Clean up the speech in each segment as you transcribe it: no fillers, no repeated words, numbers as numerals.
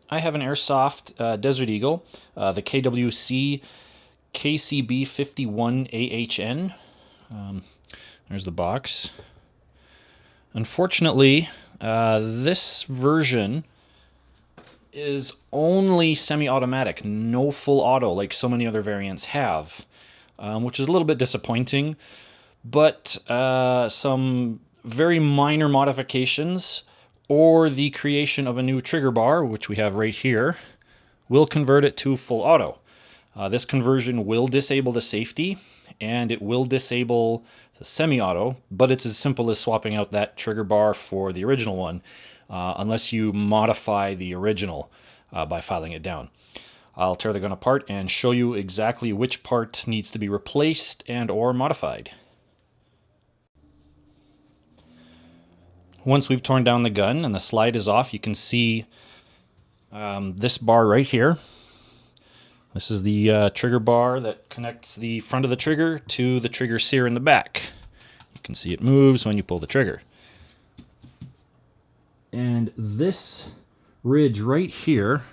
I have an Airsoft Desert Eagle, the KWC KCB51AHN. There's the box. Unfortunately, this version is only semi-automatic, no full auto like so many other variants have, which is a little bit disappointing. But some very minor modifications or the creation of a new trigger bar, which we have right here, will convert it to full auto. This conversion will disable the safety and it will disable the semi-auto, but it's as simple as swapping out that trigger bar for the original one, unless you modify the original by filing it down. I'll tear the gun apart and show you exactly which part needs to be replaced and or modified. Once we've torn down the gun and the slide is off, you can see this bar right here. This is the trigger bar that connects the front of the trigger to the trigger sear in the back. You can see it moves when you pull the trigger. And this ridge right here,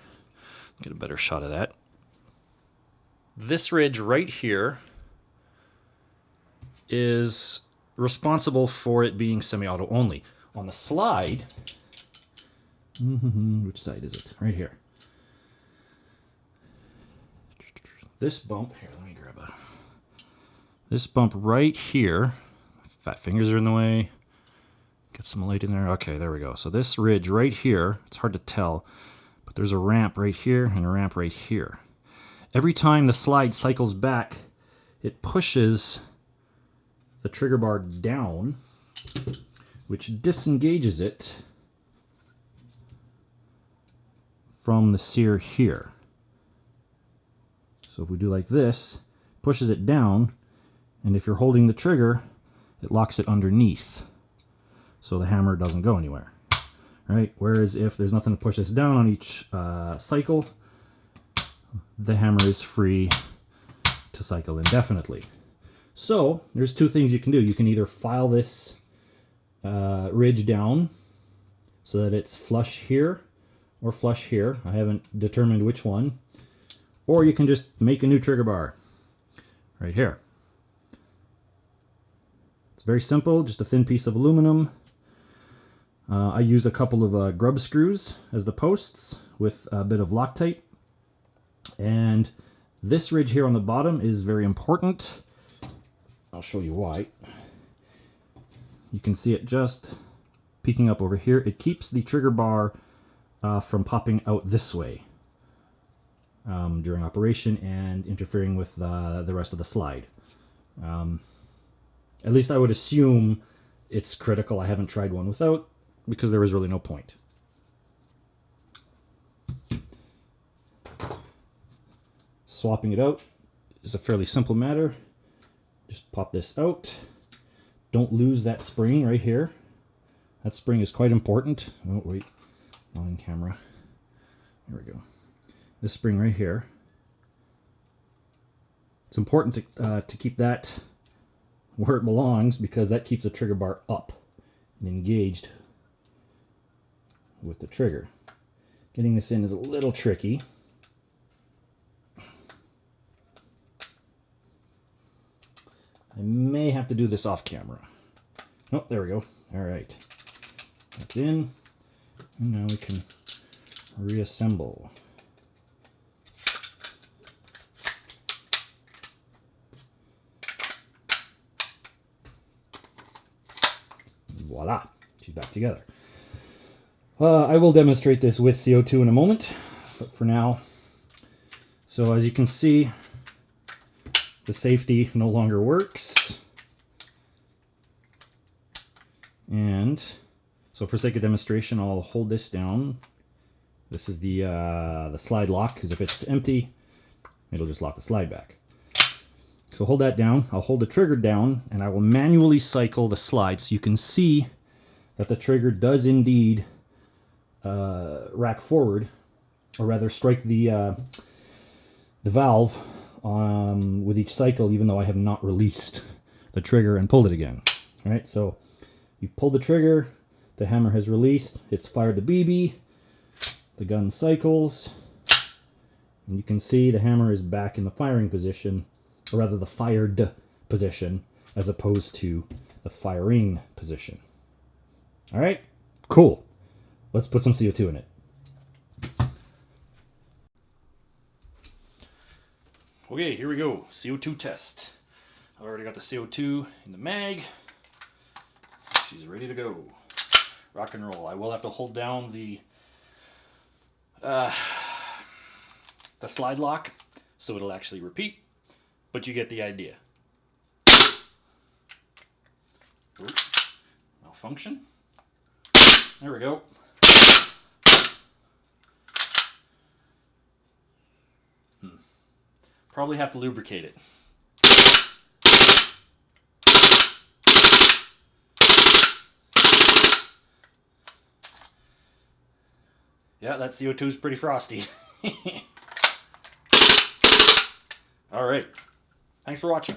get a better shot of that. This ridge right here is responsible for it being semi-auto only. On the slide, which side is it? Right here. This bump, here, let me grab this bump right here. Fat fingers are in the way. Get some light in there. Okay, there we go. So this ridge right here, it's hard to tell, but there's a ramp right here and a ramp right here. Every time the slide cycles back, it pushes the trigger bar down, which disengages it from the sear here. So if we do like this, pushes it down, and if you're holding the trigger, it locks it underneath, so the hammer doesn't go anywhere. Right? Whereas if there's nothing to push this down on each cycle, the hammer is free to cycle indefinitely. So there's two things you can do. You can either file this ridge down so that it's flush here or flush here. I haven't determined which one. Or you can just make a new trigger bar right here. It's very simple, just a thin piece of aluminum. I used a couple of grub screws as the posts with a bit of Loctite. And this ridge here on the bottom is very important. I'll show you why. You can see it just peeking up over here. It keeps the trigger bar from popping out this way during operation and interfering with the rest of the slide. At least I would assume it's critical. I haven't tried one without, because there was really no point. Swapping it out is a fairly simple matter. Just pop this out. Don't lose that spring right here. That spring is quite important. Oh wait, not in camera. There we go. This spring right here. It's important to keep that where it belongs, because that keeps the trigger bar up and engaged with the trigger. Getting this in is a little tricky. I may have to do this off camera. Oh, there we go. All right. That's in. And now we can reassemble. Voila. She's back together. I will demonstrate this with CO2 in a moment, but for now. So as you can see, the safety no longer works. And so for sake of demonstration, I'll hold this down. This is the slide lock, because if it's empty, it'll just lock the slide back. So hold that down. I'll hold the trigger down, and I will manually cycle the slide so you can see that the trigger does indeed rack forward, or rather strike the valve with each cycle, even though I have not released the trigger and pulled it again. All right, so you've pulled the trigger, the hammer has released, it's fired the BB, The gun cycles, and you can see the hammer is back in the firing position, or rather the fired position, as opposed to the firing position. All right, cool. Let's put some CO2 in it. Okay, here we go. CO2 test. I've already got the CO2 in the mag. She's ready to go. Rock and roll. I will have to hold down the slide lock so it'll actually repeat, but you get the idea. Ooh, malfunction. There we go. Probably have to lubricate it. Yeah, that CO2 is pretty frosty. All right. Thanks for watching.